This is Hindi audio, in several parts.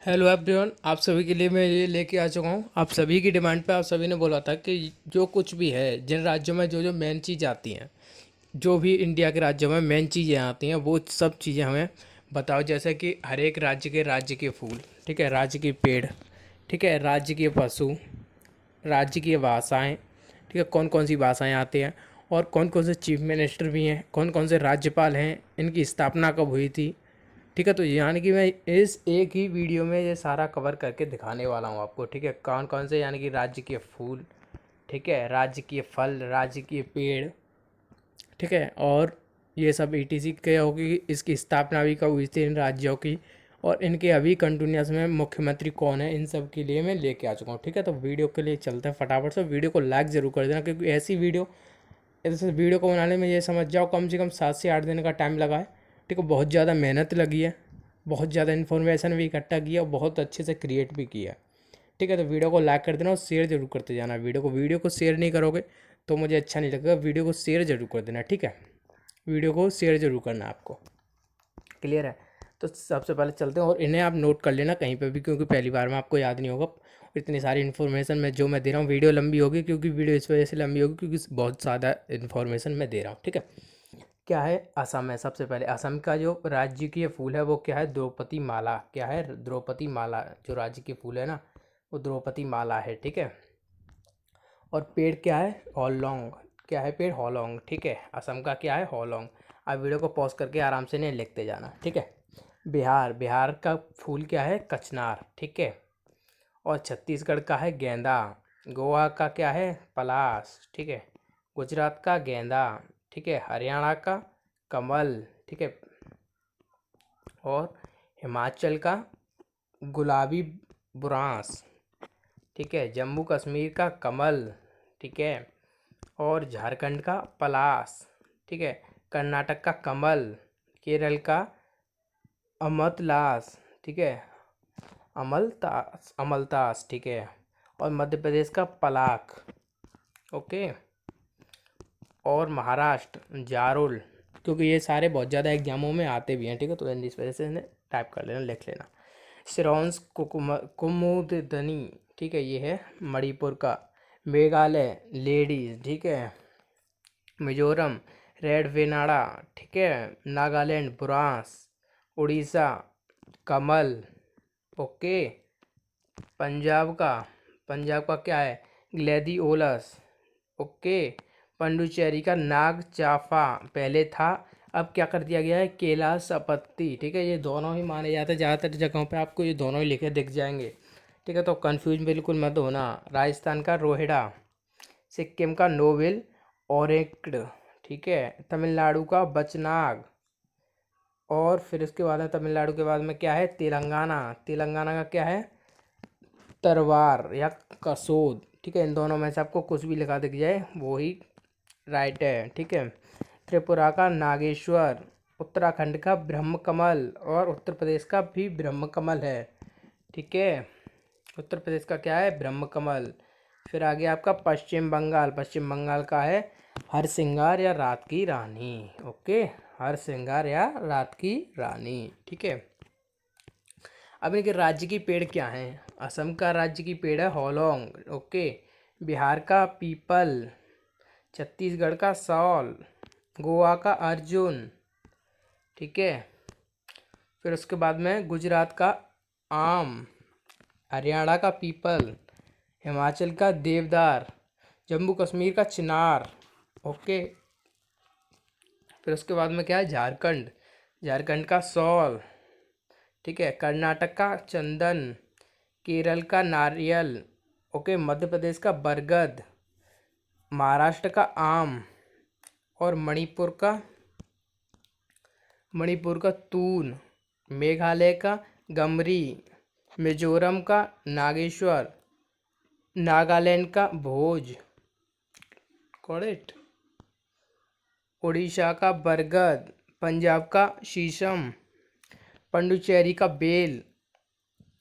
हेलो एवरीवन, आप सभी के लिए मैं ये लेके आ चुका हूँ। आप सभी की डिमांड पे आप सभी ने बोला था कि जो कुछ भी है, जिन राज्यों में जो जो मेन चीज़ आती हैं, जो भी इंडिया के राज्यों में मेन चीज़ें आती हैं, वो सब चीज़ें हमें बताओ। जैसे कि हर एक राज्य के फूल, ठीक है, राज्य के पेड़, ठीक है, राज्य के पशु, राज्य की भाषाएं, ठीक है, कौन कौन सी भाषाएं आती हैं, और कौन कौन से चीफ मिनिस्टर भी हैं, कौन कौन से राज्यपाल हैं, इनकी स्थापना कब हुई थी। ठीक है, तो यानी कि मैं इस एक ही वीडियो में ये सारा कवर करके दिखाने वाला हूँ आपको। ठीक है, कौन कौन से यानी कि राज्य के फूल, ठीक है, राज्य के फल, राज्य के पेड़, ठीक है, और ये सब ईटीसी के होगी। इसकी स्थापना भी कब हुई थी इन राज्यों की, और इनके अभी कंटिन्यूस में मुख्यमंत्री कौन है, इन सब के लिए मैं लेके आ चुका हूँ। ठीक है, तो वीडियो के लिए चलते हैं फटाफट से। वीडियो को लाइक ज़रूर कर देना, क्योंकि ऐसी वीडियो, इस वीडियो को बनाने में ये समझ जाओ कम से कम 7 से 8 दिन का टाइम लगा है। ठीक है, बहुत ज़्यादा मेहनत लगी है, बहुत ज़्यादा इन्फॉर्मेशन भी इकट्ठा किया और बहुत अच्छे से क्रिएट भी किया। ठीक है, तो वीडियो को लाइक कर देना और शेयर जरूर करते जाना। वीडियो को शेयर नहीं करोगे तो मुझे अच्छा नहीं लगेगा। वीडियो को शेयर जरूर कर देना, ठीक है, वीडियो को शेयर जरूर करना आपको। क्लियर है? तो सबसे पहले चलते हैं, और इन्हें आप नोट कर लेना कहीं पे भी, क्योंकि पहली बार में आपको याद नहीं होगा। इतनी सारी इन्फॉर्मेशन मैं जो मैं दे रहा हूँ, वीडियो लंबी होगी, क्योंकि वीडियो इस वजह से लंबी होगी क्योंकि बहुत ज़्यादा इन्फॉर्मेशन मैं दे रहा हूँ। ठीक है, क्या है? असम है। सबसे पहले असम का जो राजकीय फूल है वो क्या है? द्रौपदी माला। क्या है? द्रौपदी माला। जो राज्य के फूल है ना, वो द्रौपदी माला है। ठीक है, और पेड़ क्या है? होलोंग। क्या है पेड़? होलोंग। ठीक है, असम का क्या है? होलोंग। आप वीडियो को पॉज करके आराम से नहीं लिखते जाना। ठीक है, बिहार का फूल क्या है? कचनार। ठीक है, और छत्तीसगढ़ का है गेंदा। गोवा का क्या है? पलास। ठीक है, गुजरात का गेंदा। ठीक है, हरियाणा का कमल। ठीक है, और हिमाचल का गुलाबी बुरांस। ठीक है, जम्मू कश्मीर का कमल। ठीक है, और झारखंड का पलास। ठीक है, कर्नाटक का कमल, केरल का अमतलास। ठीक है, अमलतास। ठीक है, और मध्य प्रदेश का पलाक। ओके, और महाराष्ट्र जारुल। क्योंकि ये सारे बहुत ज़्यादा एग्जामों में आते भी हैं। ठीक है, तो इस वजह से इन्हें टाइप कर लेना, लिख लेना। सिरोंस कुमुदनी। ठीक है, ये है मणिपुर का। मेघालय लेडीज। ठीक है, मिजोरम रेड वेनाडा। ठीक है, नागालैंड बुरांस। उड़ीसा कमल। ओके, पंजाब का क्या है? ग्लैडियोलस। ओके, पंडुचेरी का नाग चाफा पहले था, अब क्या कर दिया गया है? केला सपत्ती। ठीक है, ये दोनों ही माने जाते हैं। ज़्यादातर जगहों पे आपको ये दोनों ही लिखे दिख जाएंगे। ठीक है, तो कंफ्यूज बिल्कुल मत होना। राजस्थान का रोहिड़ा। सिक्किम का नोवेल ओरेक्ड। ठीक है, तमिलनाडु का बचनाग। और फिर उसके बाद में तमिलनाडु के बाद में क्या है? तेलंगाना का क्या है? तरवार या कसोद। ठीक है, इन दोनों में से आपको कुछ भी लिखा दिख जाए वो ही राइट है। ठीक है, त्रिपुरा का नागेश्वर। उत्तराखंड का ब्रह्म कमल, और उत्तर प्रदेश का भी ब्रह्म कमल है। ठीक है, उत्तर प्रदेश का क्या है? ब्रह्म कमल। फिर आगे आपका पश्चिम बंगाल का है हरसिंगार या रात की रानी। ओके, हरसिंगार या रात की रानी। ठीक है, अब इनके राज्य की पेड़ क्या हैं? असम का राज्य की पेड़ है होलोंग। ओके, बिहार का पीपल, छत्तीसगढ़ का सौल, गोवा का अर्जुन। ठीक है, फिर उसके बाद में गुजरात का आम, हरियाणा का पीपल, हिमाचल का देवदार, जम्मू कश्मीर का चिनार। ओके, फिर उसके बाद में क्या है? झारखंड का सौल। ठीक है, कर्नाटक का चंदन, केरल का नारियल। ओके, मध्य प्रदेश का बरगद, महाराष्ट्र का आम, और मणिपुर का तून, मेघालय का गमरी, मिजोरम का नागेश्वर, नागालैंड का भोज, करेक्ट, उड़ीसा का बरगद, पंजाब का शीशम, पंडुचेरी का बेल,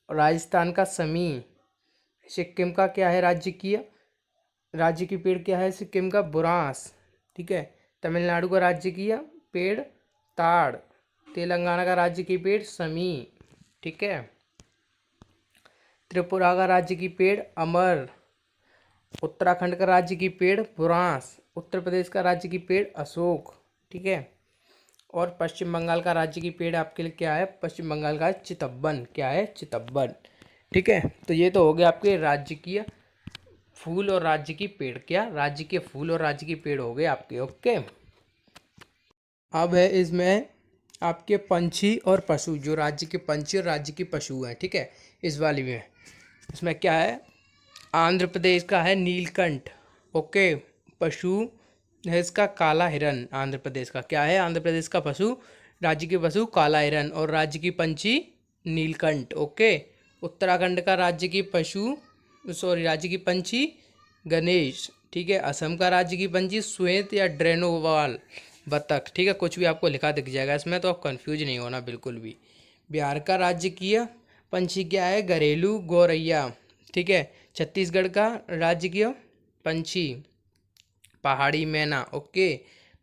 राजस्थान का समी, सिक्किम का क्या है? राज्य की पेड़ क्या है? सिक्किम का बुरांस। ठीक है, तमिलनाडु का राज्य की पेड़ ताड़, तेलंगाना का राज्य की पेड़ समी। ठीक है, त्रिपुरा का राज्य की पेड़ अमर, उत्तराखंड का राज्य की पेड़ बुरांस, उत्तर प्रदेश का राज्य की पेड़ अशोक, ठीक है। और पश्चिम बंगाल का राज्य की पेड़ आपके लिए क्या है, पश्चिम बंगाल का चितब्बन, क्या है, चितब्बन, ठीक है। तो ये तो हो गया आपके राज्य की फूल और राज्य की पेड़, क्या, राज्य के फूल और राज्य की पेड़ हो गए आपके, ओके। अब है इसमें आपके पंछी और पशु, जो राज्य के पंछी और राज्य के पशु हैं, ठीक है। इस वाली में इसमें क्या है, आंध्र प्रदेश का है नीलकंठ, ओके। पशु है इसका काला हिरन, आंध्र प्रदेश का क्या है, आंध्र प्रदेश का पशु, राज्य के पशु काला हिरन और राज्य की पंछी नीलकंठ, ओके। उत्तराखंड का राज्य की पशु, सॉरी, राज्य की पंछी गणेश, ठीक है। असम का राज्य की पंछी श्वेत या ड्रेनोवाल बतख, ठीक है। कुछ भी आपको लिखा दिख जाएगा इसमें, तो आप कंफ्यूज नहीं होना बिल्कुल भी। बिहार का राज्य की पंछी क्या है, घरेलू गौरैया, ठीक है। छत्तीसगढ़ का राज्य की पंछी पहाड़ी मैना, ओके।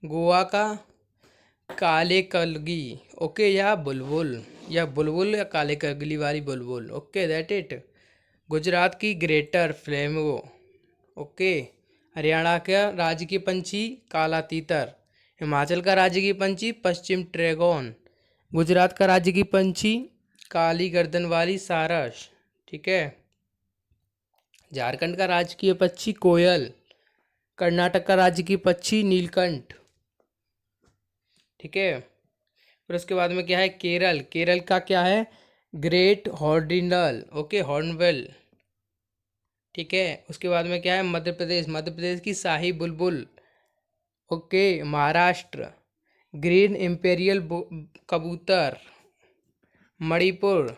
गोवा का काले कलगी, ओके, या बुलबुल, या काले कलगी वाली बुलबुल, ओके, दैट इट। गुजरात की ग्रेटर फ्लेमिंगो, ओके। हरियाणा का राज्य की पंछी काला तीतर, हिमाचल का राज्य की पंछी पश्चिम ट्रैगोन, गुजरात का राज्य की पंछी काली गर्दन वाली सारस, ठीक है। झारखंड का राजकीय पक्षी कोयल, कर्नाटक का राज्य की पक्षी नीलकंठ, ठीक है। फिर उसके बाद में क्या है, केरल, केरल का क्या है, ग्रेट हॉर्डिनल, ओके, हॉर्नबिल, ठीक है। उसके बाद में क्या है, मध्य प्रदेश, मध्य प्रदेश की शाही बुलबुल, ओके। महाराष्ट्र ग्रीन इम्पेरियल कबूतर, मणिपुर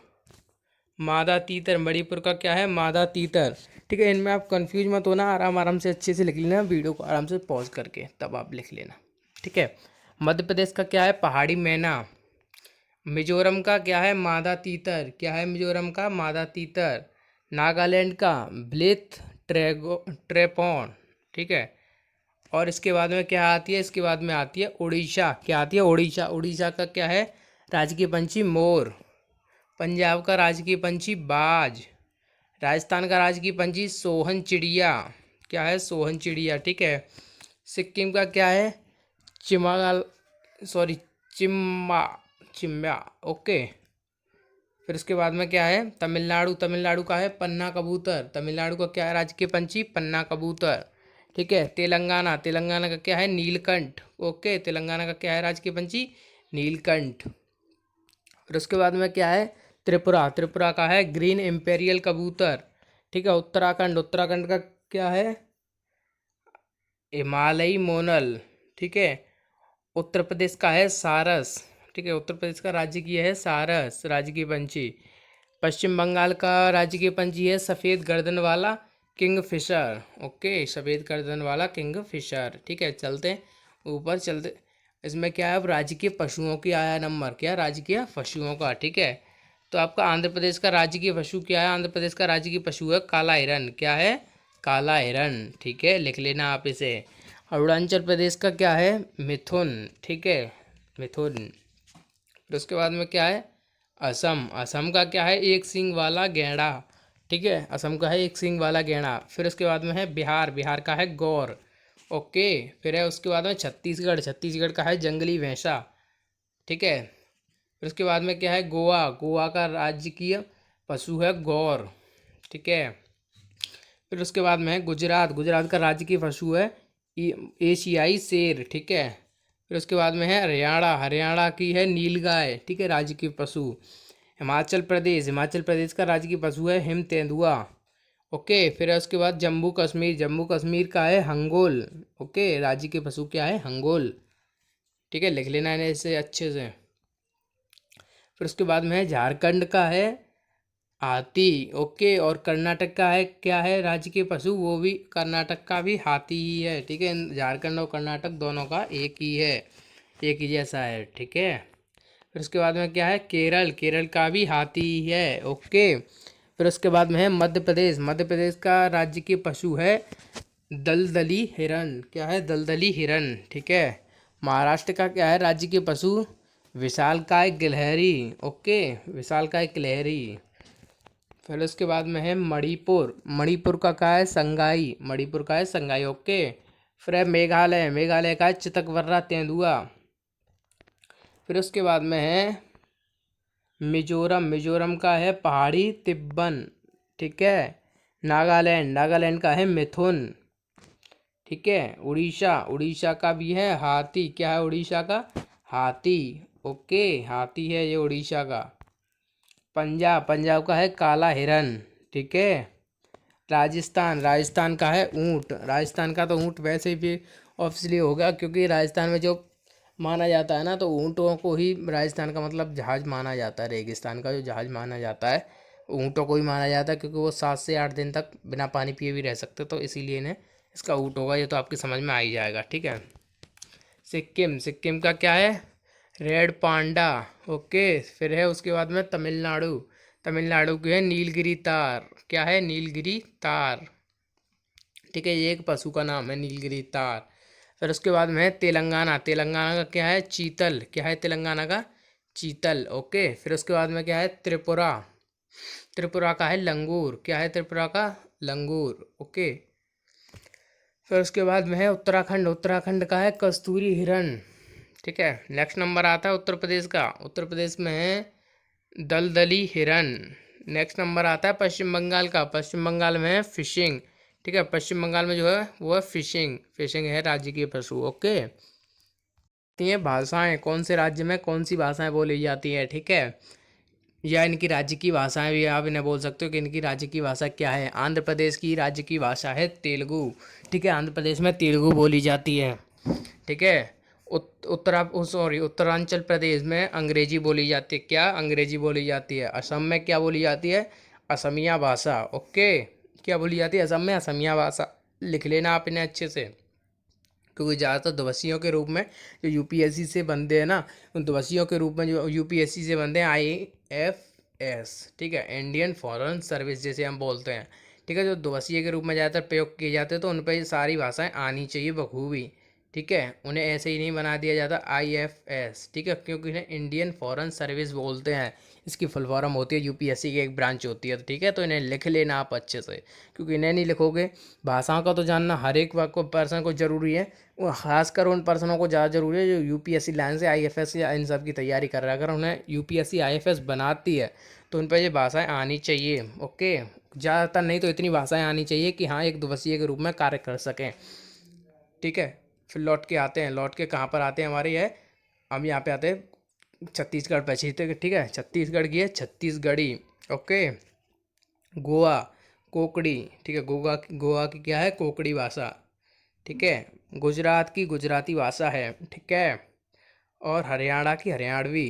मादा तीतर, मणिपुर का क्या है, मादा तीतर, ठीक है। इनमें आप कंफ्यूज मत होना, आराम आराम से अच्छे से लिख लेना, वीडियो को आराम से पॉज करके तब आप लिख लेना, ठीक है। मध्य प्रदेश का क्या है, पहाड़ी मैना। मिजोरम का क्या है, मादा तीतर, क्या है मिजोरम का, मादा तीतर। नागालैंड का ब्लेथ ट्रेपॉन, ठीक है। और इसके बाद में क्या आती है, इसके बाद में आती है उड़ीसा, क्या आती है, उड़ीसा, उड़ीसा का क्या है, राजकीय पंछी मोर। पंजाब का राजकीय पंछी बाज। राजस्थान का राजकीय पंछी सोहन चिड़िया, क्या है, सोहन चिड़िया, ठीक है। सिक्किम का क्या है, चिमाल, सॉरी, चिम्मा, चिम्या, ओके। फिर उसके बाद में क्या है, तमिलनाडु, तमिलनाडु का है पन्ना कबूतर, तमिलनाडु का क्या है, राजकीय पंछी पन्ना कबूतर, ठीक है। तेलंगाना, तेलंगाना का क्या है, नीलकंठ, ओके, तेलंगाना का क्या है, राजकीय पंछी नीलकंठ। फिर उसके बाद में क्या है, त्रिपुरा, त्रिपुरा का है ग्रीन इम्पेरियल कबूतर, ठीक है। उत्तराखंड, उत्तराखंड का क्या है, हिमालयी मोनल, ठीक है। उत्तर प्रदेश का है सारस, ठीक है, उत्तर प्रदेश का राज्य की है सारस, राज्य की पंछी। पश्चिम बंगाल का राज्य की पंछी है सफ़ेद गर्दन वाला किंगफिशर, ओके, सफ़ेद गर्दन वाला किंगफिशर, ठीक है। चलते हैं ऊपर, चलते, इसमें क्या है, अब राज्य के पशुओं की आया नंबर, क्या, राज्य के पशुओं का, ठीक है। तो आपका आंध्र प्रदेश का राज्य की पशु क्या है, आंध्र प्रदेश का राज्य की पशु है काला हिरन, क्या है, काला हिरन, ठीक है, लिख लेना आप इसे। अरुणाचल प्रदेश का क्या है, मिथुन, ठीक है, मिथुन। फिर उसके बाद में क्या है, असम, असम का क्या है, एक सींग वाला गैंडा, ठीक है, असम का है एक सींग वाला गैंडा। फिर उसके बाद में है बिहार, बिहार का है गौर, ओके। फिर है उसके बाद में छत्तीसगढ़, छत्तीसगढ़ का है जंगली भैंसा, ठीक है। फिर उसके बाद में क्या है, गोवा, गोवा का राजकीय पशु है गौर, ठीक है। फिर उसके बाद में है गुजरात, गुजरात का राज्य पशु है एशियाई शेर, ठीक है। फिर उसके बाद में है हरियाणा, हरियाणा की है नीलगाय, ठीक है, राज्य की पशु। हिमाचल प्रदेश, हिमाचल प्रदेश का राज्य की पशु है हिम तेंदुआ, ओके। फिर है उसके बाद जम्मू कश्मीर, जम्मू कश्मीर का है हंगोल, ओके, राज्य के पशु क्या है, हंगोल, ठीक है, लिख लेना है इसे अच्छे से। फिर उसके बाद में है झारखंड का है हाथी, ओके। और कर्नाटक का है क्या है, राज्य के पशु, वो भी कर्नाटक का भी हाथी ही है, ठीक है। झारखंड और कर्नाटक दोनों का एक ही है, एक ही जैसा है, ठीक है। फिर उसके बाद में क्या है, केरल, केरल का भी हाथी ही है, ओके। फिर उसके बाद में है मध्य प्रदेश, मध्य प्रदेश का राज्य के पशु है दलदली हिरन, क्या है, दलदली हिरन, ठीक है। महाराष्ट्र का क्या है, राज्य के पशु विशालकाय गिलहरी, ओके, विशालकाय गिलहरी। फिर उसके बाद में है मणिपुर, मणिपुर का क्या है संगाई, मणिपुर का है संगाई। ओके। फिर है मेघालय, मेघालय का है चितकबर्रा तेंदुआ। फिर उसके बाद में है मिजोरम, मिजोरम का है पहाड़ी तिब्बन। ठीक है। नागालैंड, नागालैंड का है मिथुन। ठीक है। उड़ीसा, उड़ीसा का भी है हाथी। क्या है उड़ीसा का? हाथी। ओके, हाथी है ये उड़ीसा का। पंजाब, पंजाब का है काला हिरन। ठीक है। राजस्थान, राजस्थान का है ऊंट। राजस्थान का तो ऊंट वैसे भी ऑब्वियसली होगा, क्योंकि राजस्थान में जो माना जाता है ना, तो ऊँटों को ही राजस्थान का मतलब जहाज माना जाता है। रेगिस्तान का जो जहाज माना जाता है ऊँटों को ही माना जाता है, क्योंकि वो 7 से 8 दिन तक बिना पानी पिए भी रह सकते, तो इसीलिए इन्हें इसका ऊँट होगा। ये तो आपकी समझ में आ ही जाएगा। ठीक है। सिक्किम, सिक्किम का क्या है? Red panda. ओके। फिर है उसके बाद में तमिलनाडु, तमिलनाडु की है नीलगिरी तार। क्या है? नीलगिरी तार। ठीक है, ये एक पशु का नाम है नीलगिरी तार। फिर उसके बाद में है तेलंगाना, तेलंगाना का क्या है? चीतल। क्या है तेलंगाना का? चीतल। ओके। फिर उसके बाद में क्या है? त्रिपुरा, त्रिपुरा का है लंगूर। क्या है त्रिपुरा का? लंगूर। ओके। फिर उसके बाद में है उत्तराखंड, उत्तराखंड का है कस्तूरी हिरन। ठीक है। नेक्स्ट नंबर आता है उत्तर प्रदेश का, उत्तर प्रदेश में है दलदली हिरन। नेक्स्ट नंबर आता है पश्चिम बंगाल का, पश्चिम बंगाल में है फिशिंग। ठीक है, पश्चिम बंगाल में जो है वो है फिशिंग, फिशिंग है राज्य की पशु। ओके। ये भाषाएं कौन से राज्य में कौन सी भाषाएं बोली जाती है? ठीक है, या इनकी राज्य की भाषाएं भी आप इन्हें बोल सकते हो कि इनकी राज्य की भाषा क्या है। आंध्र प्रदेश की राज्य की भाषा है तेलुगु। ठीक है, आंध्र प्रदेश में तेलुगु बोली जाती है। ठीक है। उत्तरांचल प्रदेश में अंग्रेजी बोली जाती है। क्या? अंग्रेजी बोली जाती है। असम में क्या बोली जाती है? असमिया भाषा। ओके। क्या बोली जाती है असम में? असमिया भाषा। लिख लेना आप इन्हें अच्छे से, क्योंकि ज़्यादातर दुभसियों के रूप में जो यूपीएससी से बनते हैं ना, उन दुभसियों के रूप में जो यूपीएससी से बनते हैं IAFS। ठीक है, इंडियन फॉरेन सर्विस जैसे हम बोलते हैं। ठीक है, जो दुभसिए के रूप में ज़्यादातर प्रयोग किए जाते हैं, तो उन पर ये सारी भाषाएं आनी चाहिए बखूबी। ठीक है, उन्हें ऐसे ही नहीं बना दिया जाता IFS। ठीक है, क्योंकि इन्हें इंडियन फॉरेन सर्विस बोलते हैं। इसकी फुल फॉर्म होती है, यूपीएससी की एक ब्रांच होती है। तो ठीक है, तो इन्हें लिख लेना आप अच्छे से, क्योंकि इन्हें नहीं लिखोगे, भाषाओं का तो जानना हर एक को पर्सन को ज़रूरी है। वो खासकर उन पर्सनों को ज़्यादा ज़रूरी है जो यूपीएससी लाइन से IFS या इन सब की तैयारी कर रहा है। अगर उन्हें यूपीएससी IFS बनाती है तो उन पर ये भाषाएं आनी चाहिए। ओके। ज़्यादातर नहीं तो इतनी भाषाएं आनी चाहिए कि हाँ एक दिवसीय के रूप में कार्य कर सकें। ठीक है। फिर लौट के आते हैं, लौट के कहाँ पर आते हैं हमारे ये, हम यहाँ पे आते हैं छत्तीसगढ़ पे। ठीक है, छत्तीसगढ़ की है छत्तीसगढ़ी। ओके। गोवा, कोकड़ी। ठीक है, गोवा, गोवा की क्या है? कोकड़ी भाषा। ठीक है। गुजरात की गुजराती भाषा है। ठीक है। और हरियाणा की हरियाणवी।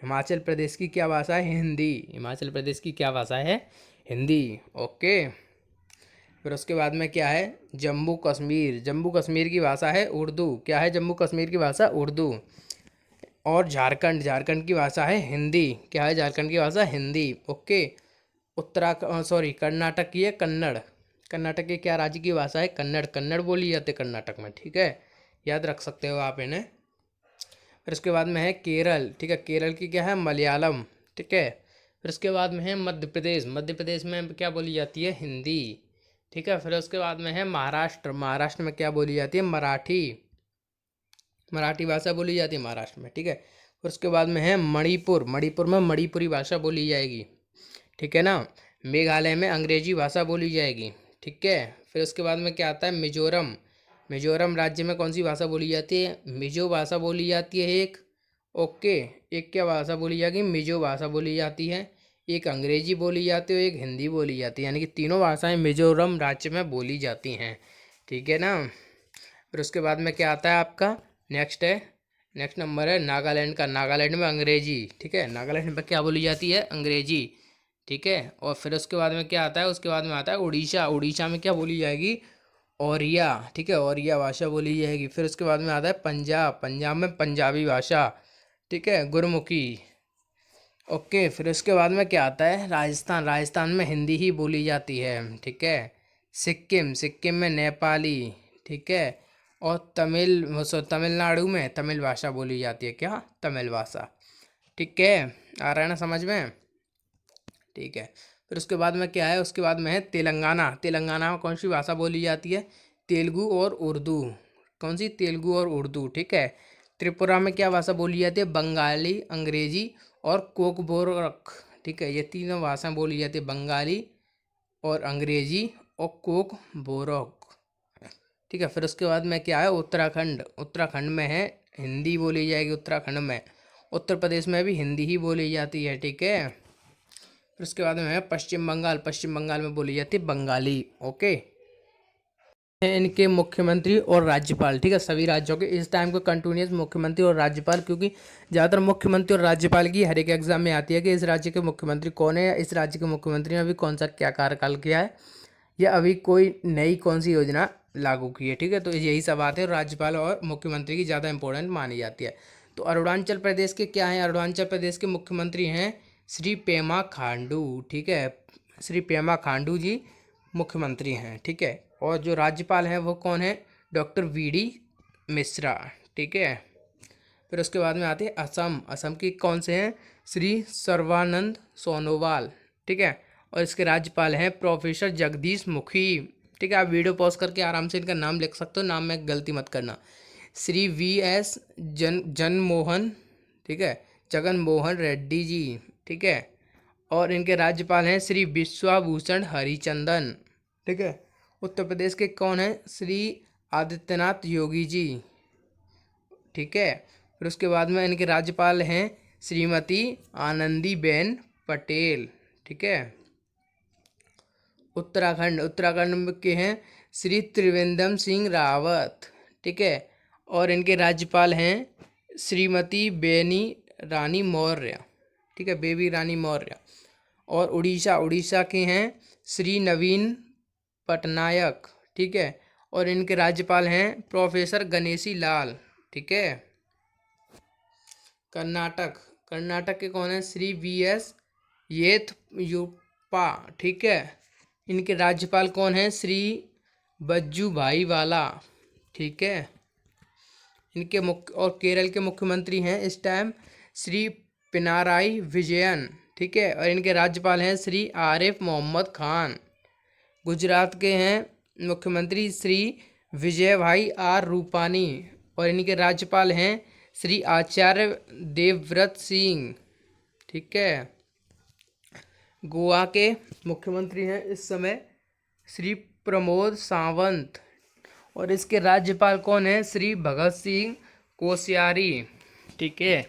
हिमाचल प्रदेश की क्या भाषा है? हिंदी। हिमाचल प्रदेश की क्या भाषा है? हिंदी। ओके। फिर उसके बाद में क्या है? जम्मू कश्मीर, जम्मू कश्मीर की भाषा है उर्दू। क्या है जम्मू कश्मीर की भाषा? उर्दू। और झारखंड, झारखंड की भाषा है हिंदी। क्या है झारखंड की भाषा? हिंदी। ओके। कर्नाटक की है कन्नड़। कर्नाटक की क्या राज्य की भाषा है? कन्नड़। कन्नड़ बोली जाती है कर्नाटक में। ठीक है, याद रख सकते हो आप इन्हें। फिर उसके बाद में है केरल। ठीक है, केरल की क्या है? मलयालम। ठीक है। फिर उसके बाद में है मध्य प्रदेश, मध्य प्रदेश में क्या बोली जाती है? हिंदी। ठीक है। फिर उसके बाद में है महाराष्ट्र, महाराष्ट्र में क्या बोली जाती है? मराठी। मराठी भाषा बोली जाती है महाराष्ट्र में। ठीक है। फिर उसके बाद में है मणिपुर, मणिपुर में मणिपुरी भाषा बोली जाएगी। ठीक है ना। मेघालय में अंग्रेजी भाषा बोली जाएगी। ठीक है। फिर उसके बाद में क्या आता है? मिजोरम, मिजोरम राज्य में कौन सी भाषा बोली जाती है? मिजो भाषा बोली जाती है एक। ओके। एक क्या भाषा बोली जाएगी? मिजो भाषा बोली जाती है। एक अंग्रेजी बोली जाती है, एक हिंदी बोली जाती है, यानी कि तीनों भाषाएं मिजोरम राज्य में बोली जाती हैं। ठीक है ना। फिर उसके बाद में क्या आता है आपका? नेक्स्ट है, नेक्स्ट नंबर है नागालैंड का। नागालैंड में अंग्रेजी। ठीक है, नागालैंड में क्या बोली जाती है? अंग्रेजी। ठीक है। और फिर उसके बाद में क्या आता है? उसके बाद में आता है उड़ीसा, उड़ीसा में क्या बोली जाएगी? ओरिया। ठीक है, ओरिया भाषा बोली जाएगी। फिर उसके बाद में आता है पंजाब, पंजाब में पंजाबी भाषा। ठीक है, गुरमुखी। ओके। फिर उसके बाद में क्या आता है? राजस्थान, राजस्थान में हिंदी ही बोली जाती है। ठीक है। सिक्किम, सिक्किम में नेपाली। ठीक है। और तमिलनाडु में तमिल भाषा बोली जाती है। क्या? तमिल भाषा। ठीक है, आ रहा है ना समझ में? ठीक है। फिर उसके बाद में क्या है, उसके बाद में है तेलंगाना। तेलंगाना में कौन सी भाषा बोली जाती है, तेलुगु और उर्दू। कौन सी, तेलुगु और उर्दू, ठीक है। त्रिपुरा में क्या भाषा बोली जाती है, बंगाली, अंग्रेजी और कोकबोरक, ठीक है। ये तीनों भाषाएं बोली जाती है, बंगाली और अंग्रेजी और कोकबोरक, ठीक है। फिर उसके बाद में क्या है, उत्तराखंड। उत्तराखंड में है हिंदी बोली जाएगी उत्तराखंड में। उत्तर प्रदेश में भी हिंदी ही बोली जाती है, ठीक है। फिर उसके बाद में है पश्चिम बंगाल। पश्चिम बंगाल में बोली जाती है बंगाली, ओके। इनके मुख्यमंत्री और राज्यपाल, ठीक है, सभी राज्यों के इस टाइम को कंटिन्यूस मुख्यमंत्री और राज्यपाल, क्योंकि ज़्यादातर मुख्यमंत्री और राज्यपाल की हर एक एग्जाम में आती है कि इस राज्य के मुख्यमंत्री कौन है, या इस राज्य के मुख्यमंत्री ने अभी कौन सा क्या कार्यकाल किया है, या अभी कोई नई कौन सी योजना लागू की है, ठीक है। तो यही सब बात है, राज्यपाल और मुख्यमंत्री की ज़्यादा इंपॉर्टेंट मानी जाती है। तो अरुणाचल प्रदेश के क्या हैं, अरुणाचल प्रदेश के मुख्यमंत्री हैं श्री पेमा खांडू, ठीक है। श्री पेमा खांडू जी मुख्यमंत्री हैं, ठीक है। और जो राज्यपाल हैं वो कौन है, डॉक्टर वीडी मिश्रा, ठीक है। फिर उसके बाद में आते हैं असम। असम के कौन से हैं, श्री सर्बानंद सोनोवाल, ठीक है। और इसके राज्यपाल हैं प्रोफेसर जगदीश मुखी, ठीक है। आप वीडियो पॉज करके आराम से इनका नाम लिख सकते हो, नाम में गलती मत करना। श्री वी.एस. जनमोहन, ठीक है, जगन मोहन रेड्डी जी, ठीक है। और इनके राज्यपाल हैं श्री विश्वभूषण हरिचंदन, ठीक है। उत्तर प्रदेश के कौन हैं, श्री आदित्यनाथ योगी जी, ठीक है। फिर उसके बाद में इनके राज्यपाल हैं श्रीमती आनंदीबेन पटेल, ठीक है। उत्तराखंड। उत्तराखंड के हैं श्री त्रिवेंद्र सिंह रावत, ठीक है। और इनके राज्यपाल हैं श्रीमती बेनी रानी मौर्य, ठीक है, बेबी रानी मौर्य। और उड़ीसा। उड़ीसा के हैं श्री नवीन पटनायक, ठीक है। और इनके राज्यपाल हैं प्रोफेसर गणेशी लाल, ठीक है। कर्नाटक। कर्नाटक के कौन है, श्री वी.एस. येदियुरप्पा, ठीक है। इनके राज्यपाल कौन है, श्री वजुभाई वाला, ठीक है। इनके मुख्य और केरल के मुख्यमंत्री हैं इस टाइम श्री पिनाराई विजयन, ठीक है। और इनके राज्यपाल हैं श्री आरिफ मोहम्मद खान। गुजरात के हैं मुख्यमंत्री श्री विजय भाई आर रूपानी। और इनके राज्यपाल हैं श्री आचार्य देवव्रत सिंह, ठीक है। गोवा के मुख्यमंत्री हैं इस समय श्री प्रमोद सावंत। और इसके राज्यपाल कौन है, श्री भगत सिंह कोश्यारी, ठीक है।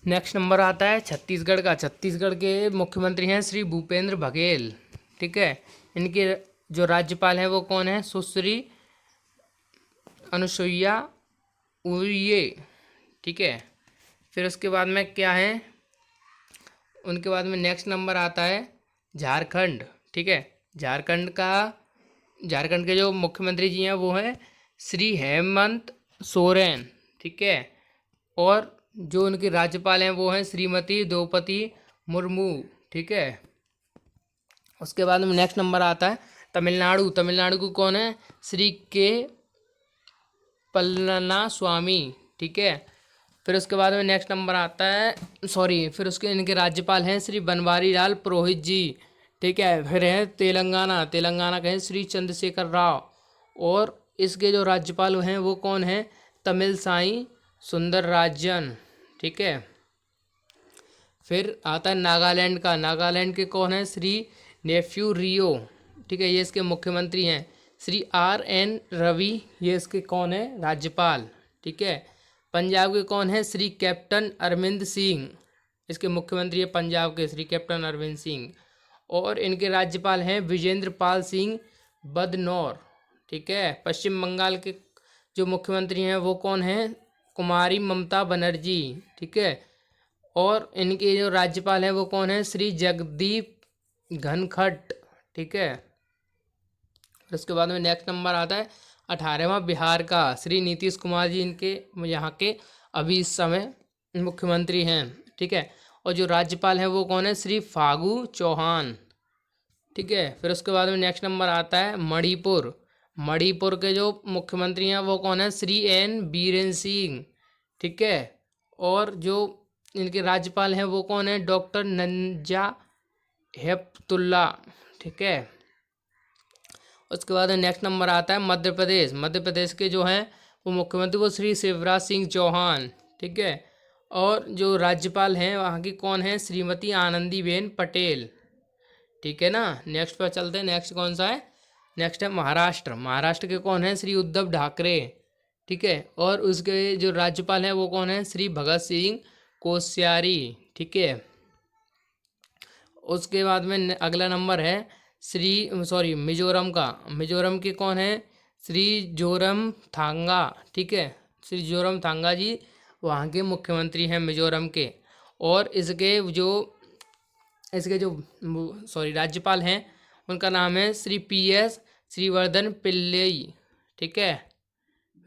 नेक्स्ट नंबर आता है छत्तीसगढ़ का। छत्तीसगढ़ के मुख्यमंत्री हैं श्री भूपेंद्र बघेल, ठीक है। इनके जो राज्यपाल हैं वो कौन है, सुश्री अनुसुईया उइके, ठीक है। फिर उसके बाद में क्या है, उनके बाद में नेक्स्ट नंबर आता है झारखंड, ठीक है। झारखंड के जो मुख्यमंत्री जी हैं वो हैं श्री हेमंत सोरेन, ठीक है। और जो उनके राज्यपाल हैं वो हैं श्रीमती द्रौपदी मुर्मू, ठीक है। उसके बाद में नेक्स्ट नंबर आता है तमिलनाडु। तमिलनाडु को कौन है, श्री के पलनास्वामी, ठीक है। फिर उसके बाद में नेक्स्ट नंबर आता है फिर उसके इनके राज्यपाल हैं श्री बनवारी लाल पुरोहित जी, ठीक है। फिर है तेलंगाना। तेलंगाना के हैं श्री चंद्रशेखर राव। और इसके जो राज्यपाल हैं वो कौन है, तमिल साई सुंदरराजन, ठीक है। फिर आता है नागालैंड का। नागालैंड के कौन है, श्री नेफ्यू रियो, ठीक है, ये इसके मुख्यमंत्री हैं श्री R.N. रवि, ये इसके कौन है, राज्यपाल, ठीक है। पंजाब के कौन है, श्री कैप्टन अरविंद सिंह, इसके मुख्यमंत्री है पंजाब के श्री कैप्टन अरविंद सिंह। और इनके राज्यपाल हैं विजेंद्र पाल सिंह बदनौर, ठीक है। पश्चिम बंगाल के जो मुख्यमंत्री हैं वो कौन हैं, कुमारी ममता बनर्जी, ठीक है। और इनके जो राज्यपाल हैं वो कौन है, श्री जगदीप धनखड़, ठीक है। उसके बाद में नेक्स्ट नंबर आता है 18वां बिहार का। श्री नीतीश कुमार जी इनके यहाँ के अभी इस समय मुख्यमंत्री हैं, ठीक है। और जो राज्यपाल हैं वो कौन है, श्री फागू चौहान, ठीक है। फिर उसके बाद में नेक्स्ट नंबर आता है मणिपुर। मणिपुर के जो मुख्यमंत्री हैं वो कौन है, श्री N. बीरेन सिंह, ठीक है। और जो इनके राज्यपाल हैं वो कौन है, डॉक्टर नंजा हेपतुल्ला, ठीक है। उसके बाद नेक्स्ट नंबर आता है मध्य प्रदेश। मध्य प्रदेश के जो हैं वो मुख्यमंत्री वो श्री शिवराज सिंह चौहान, ठीक है। और जो राज्यपाल हैं वहाँ की कौन है, श्रीमती आनंदीबेन पटेल, ठीक है ना। नेक्स्ट पर चलते हैं, नेक्स्ट कौन सा है, नेक्स्ट है महाराष्ट्र। महाराष्ट्र के कौन है, श्री उद्धव ठाकरे, ठीक है। और उसके जो राज्यपाल हैं वो कौन है, श्री भगत सिंह कोश्यारी, ठीक है। उसके बाद में अगला नंबर है मिजोरम का। मिजोरम के कौन है, श्री जोरम थांगा, ठीक है। श्री जोरम थांगा जी वहाँ के मुख्यमंत्री हैं मिजोरम के। और इसके जो राज्यपाल हैं उनका नाम है श्री PS श्रीवर्धन पिल्लई, ठीक है।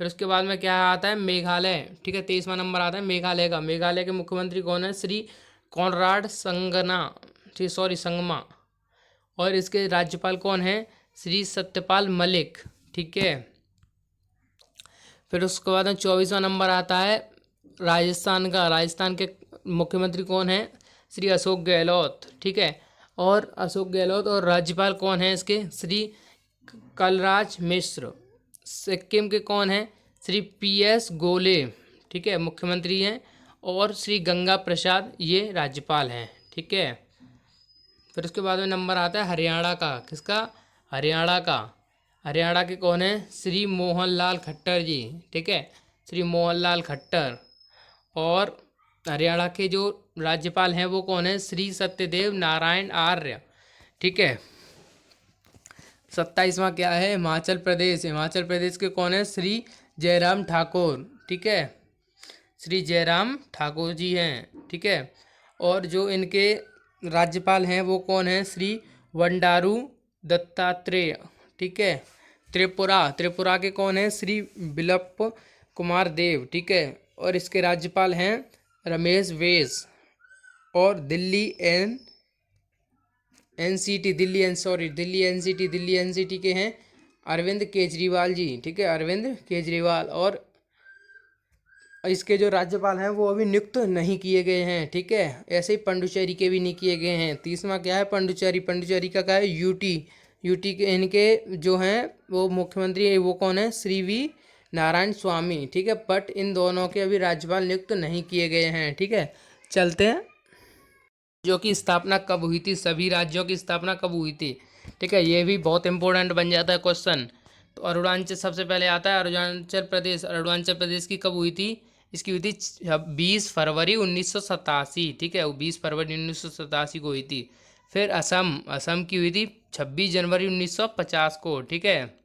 फिर उसके बाद में क्या आता है, मेघालय, ठीक है। 23वां नंबर आता है मेघालय का। मेघालय के मुख्यमंत्री कौन है, श्री कॉनराड संगमा। और इसके राज्यपाल कौन है, श्री सत्यपाल मलिक, ठीक है। फिर उसके बाद में 24वां नंबर आता है राजस्थान का। राजस्थान के मुख्यमंत्री कौन है, श्री अशोक गहलोत, ठीक है। और अशोक गहलोत और राज्यपाल कौन है इसके, श्री कलराज मिश्र। सिक्किम के कौन है, श्री PS गोले, ठीक है, मुख्यमंत्री हैं। और श्री गंगा प्रसाद ये राज्यपाल हैं, ठीक है। फिर उसके बाद में नंबर आता है हरियाणा का। किसका, हरियाणा का। हरियाणा के कौन है, श्री मोहन लाल खट्टर जी, ठीक है, श्री मोहन लाल खट्टर। और हरियाणा के जो राज्यपाल हैं वो कौन है, श्री सत्यदेव नारायण आर्य, ठीक है। 27वां क्या है, हिमाचल प्रदेश। हिमाचल प्रदेश के कौन है, श्री जयराम ठाकुर, ठीक है, श्री जयराम ठाकुर जी हैं, ठीक है। और जो इनके राज्यपाल हैं वो कौन है, श्री बंडारू दत्तात्रेय, ठीक है। त्रिपुरा के कौन है, श्री बिप्लब कुमार देव, ठीक है। और इसके राज्यपाल हैं रमेश बैस। और दिल्ली NCT के हैं अरविंद केजरीवाल जी, ठीक है, अरविंद केजरीवाल। और इसके जो राज्यपाल हैं वो अभी नियुक्त नहीं किए गए हैं, ठीक है। ऐसे ही पंडुचेरी के भी नहीं किए गए हैं। 30वां क्या है, पंडुचेरी का क्या है, यूटी के इनके जो हैं वो मुख्यमंत्री वो कौन है, श्री V नारायण स्वामी, ठीक है। बट इन दोनों के अभी राज्यपाल नियुक्त नहीं किए गए हैं, ठीक है। चलते हैं राज्यों की स्थापना कब हुई थी, सभी राज्यों की स्थापना कब हुई थी, ठीक है। ये भी बहुत इंपॉर्टेंट बन जाता है क्वेश्चन। तो अरुणाचल सबसे पहले आता है, अरुणाचल प्रदेश। अरुणाचल प्रदेश की कब हुई थी, इसकी हुई थी 20 फरवरी 1987, ठीक है, 20 फरवरी 1987 को हुई थी। फिर असम की हुई थी 26 जनवरी 1950 को, ठीक है।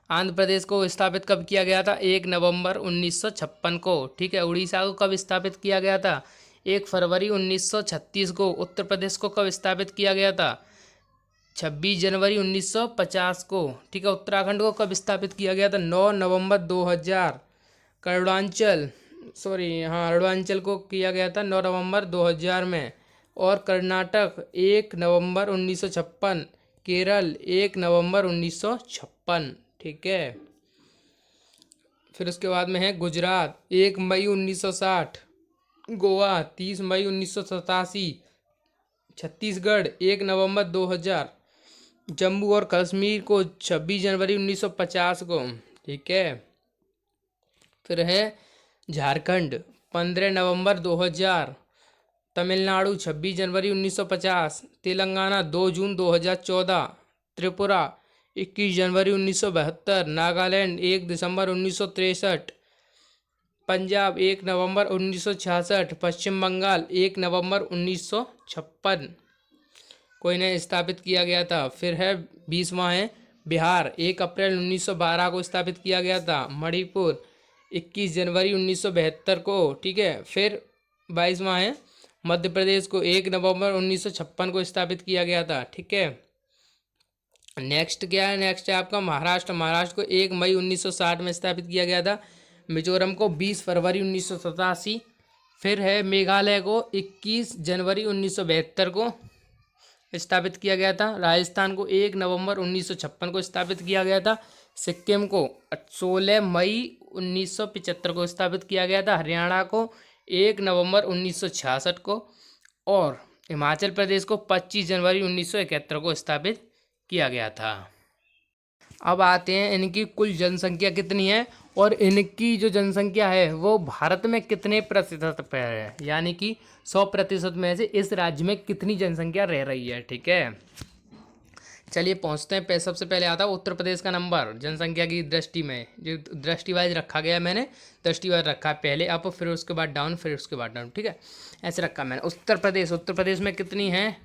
आंध्र प्रदेश को स्थापित कब किया गया था, 1 नवंबर 1956 को, ठीक है। उड़ीसा को कब स्थापित किया गया था, 1 फरवरी 1936 को। उत्तर प्रदेश को कब स्थापित किया गया था, 26 जनवरी 1950 को, ठीक है। उत्तराखंड को कब स्थापित किया गया था, 9 नवंबर 2000। अरुणाचल को किया गया था 9 नवंबर 2000 में। और कर्नाटक 1 नवंबर 1956, केरल 1 नवंबर 1956, ठीक है। फिर उसके बाद में है गुजरात 1 मई 1960, गोवा 30 मई 1987, छत्तीसगढ़ 1 नवंबर 2000, जम्मू और कश्मीर को 26 जनवरी 1950 को, ठीक है। फिर है झारखंड 15 नवंबर 2000, तमिलनाडु 26 जनवरी 1950, तेलंगाना 2 जून 2014, त्रिपुरा 21 जनवरी 1972, नागालैंड 1 दिसंबर 1963, पंजाब 1 नवंबर 1966, पश्चिम बंगाल 1 नवंबर 1956 को इन्हें स्थापित किया गया था। फिर है 20वां है बिहार 1 अप्रैल 1912 को स्थापित किया गया था। मणिपुर 21 जनवरी 1972 को, ठीक है। फिर 22वां है मध्य प्रदेश को 1 नवंबर 1956 को स्थापित किया गया था, ठीक है। नेक्स्ट क्या है, नेक्स्ट है आपका महाराष्ट्र। महाराष्ट्र को 1 मई 1960 में स्थापित किया गया था। मिजोरम को 20 फरवरी 1987। फिर है मेघालय को 21 जनवरी 1972 को स्थापित किया गया था। राजस्थान को 1 नवंबर 1956 को स्थापित किया गया था। सिक्किम को 16 मई 1975 को स्थापित किया गया था। हरियाणा को 1 नवंबर 1966 को। और हिमाचल प्रदेश को 25 जनवरी 1971 को स्थापित किया गया था। अब आते हैं इनकी कुल जनसंख्या कितनी है और इनकी जो जनसंख्या है वो भारत में कितने प्रतिशत पर है, यानी कि 100% में से इस राज्य में कितनी जनसंख्या रह रही है। ठीक है, चलिए पहुंचते हैं। सबसे पहले आता है उत्तर प्रदेश का नंबर जनसंख्या की दृष्टि में, जो दृष्टि वाइज रखा गया है, मैंने दृष्टि वाइज रखा है, पहले अप फिर उसके बाद डाउन फिर उसके बाद डाउन। ठीक है, ऐसे रखा मैंने। उत्तर प्रदेश में कितनी है?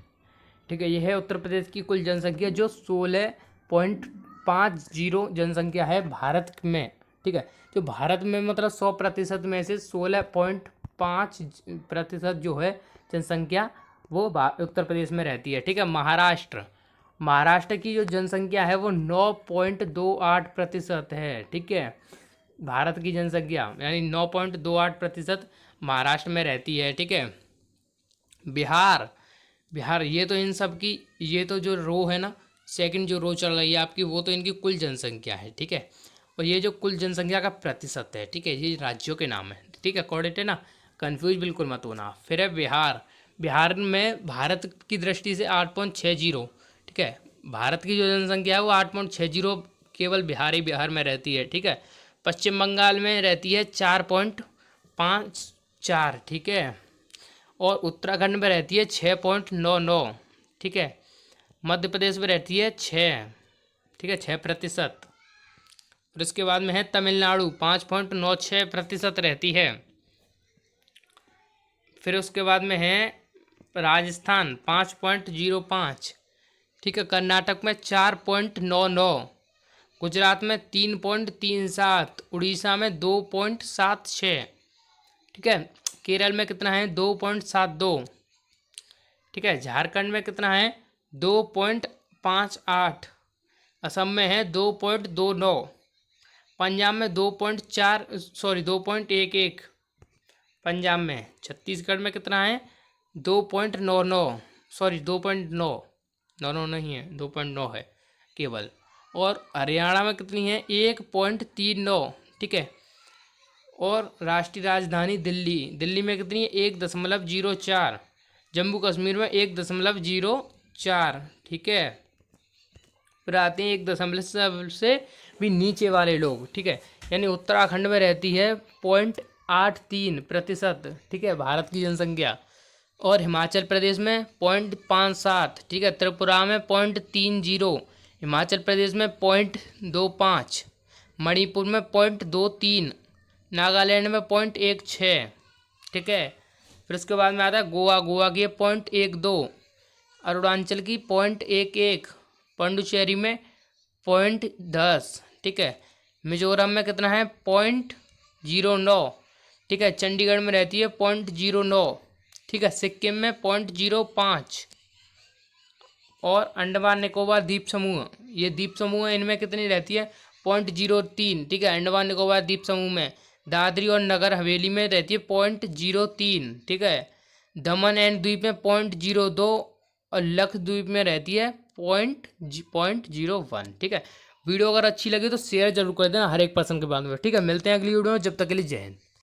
ठीक है, यह है उत्तर प्रदेश की कुल जनसंख्या जो 16.50 जनसंख्या है भारत में। ठीक है, जो भारत में मतलब 100% में से 16.5% जो है जनसंख्या वो उत्तर प्रदेश में रहती है। ठीक है, महाराष्ट्र की जो जनसंख्या है वो 9.28% है। ठीक है, भारत की जनसंख्या यानी 9.28% महाराष्ट्र में रहती है। ठीक है, बिहार ये तो इन सब की, ये तो जो रो है ना, सेकंड जो रो चल रही है आपकी, वो तो इनकी कुल जनसंख्या है। ठीक है, और ये जो कुल जनसंख्या का प्रतिशत है, ठीक है, ये राज्यों के नाम है। ठीक है, कोऑर्डिनेट है ना, कंफ्यूज बिल्कुल मत होना। फिर है बिहार में भारत की दृष्टि से 8.60। ठीक है, भारत की जो जनसंख्या है वो 8.60 केवल बिहार में रहती है। ठीक है, पश्चिम बंगाल में रहती है 4.54। ठीक है, और उत्तराखंड में रहती है 6.99। ठीक है, मध्य प्रदेश में रहती है 6। ठीक है, 6%। और इसके बाद में है तमिलनाडु 5.96% रहती है। फिर उसके बाद में है राजस्थान 5.05। ठीक है, कर्नाटक में 4.99, गुजरात में 3.37, उड़ीसा में 2.76। ठीक है, केरल में कितना है? 2.72। ठीक है, झारखंड में कितना है? 2.58। असम में है 2.29। पंजाब में 2.11। पंजाब में। छत्तीसगढ़ में कितना है? 2.99, सॉरी 2.9, 9 नहीं है, 2.9 है केवल। और हरियाणा में कितनी है? 1.39। ठीक है, और राष्ट्रीय राजधानी दिल्ली में कितनी है? 1.04। जम्मू कश्मीर में 1.04। ठीक है, फिर आते हैं 1 से भी नीचे वाले लोग। ठीक है, यानी उत्तराखंड में रहती है 0.83%। ठीक है, भारत की जनसंख्या। और हिमाचल प्रदेश में 0.57। ठीक है, त्रिपुरा में 0.30, हिमाचल प्रदेश में 0.25, मणिपुर में 0.23, नागालैंड में 0.16। ठीक है, फिर उसके बाद में आता है गोवा की 0.12, अरुणाचल की 0.11, पुडुचेरी में 0.10। ठीक है, मिजोरम में कितना है? 0.09। ठीक है, चंडीगढ़ में रहती है 0.09। ठीक है, सिक्किम में 0.05। और अंडमान निकोबार द्वीप समूह, ये द्वीप समूह है, इनमें कितनी रहती है? 0.03। ठीक है, अंडमान निकोबार द्वीप समूह में। दादरी और नगर हवेली में रहती है 0.03। ठीक है, दमन एंड द्वीप में 0.02 और लक्षद्वीप में रहती है 0.01। ठीक है, वीडियो अगर अच्छी लगी तो शेयर जरूर कर देना हर एक पर्सन के बाद में। ठीक है, मिलते हैं अगली वीडियो में, जब तक के लिए जय हिंद।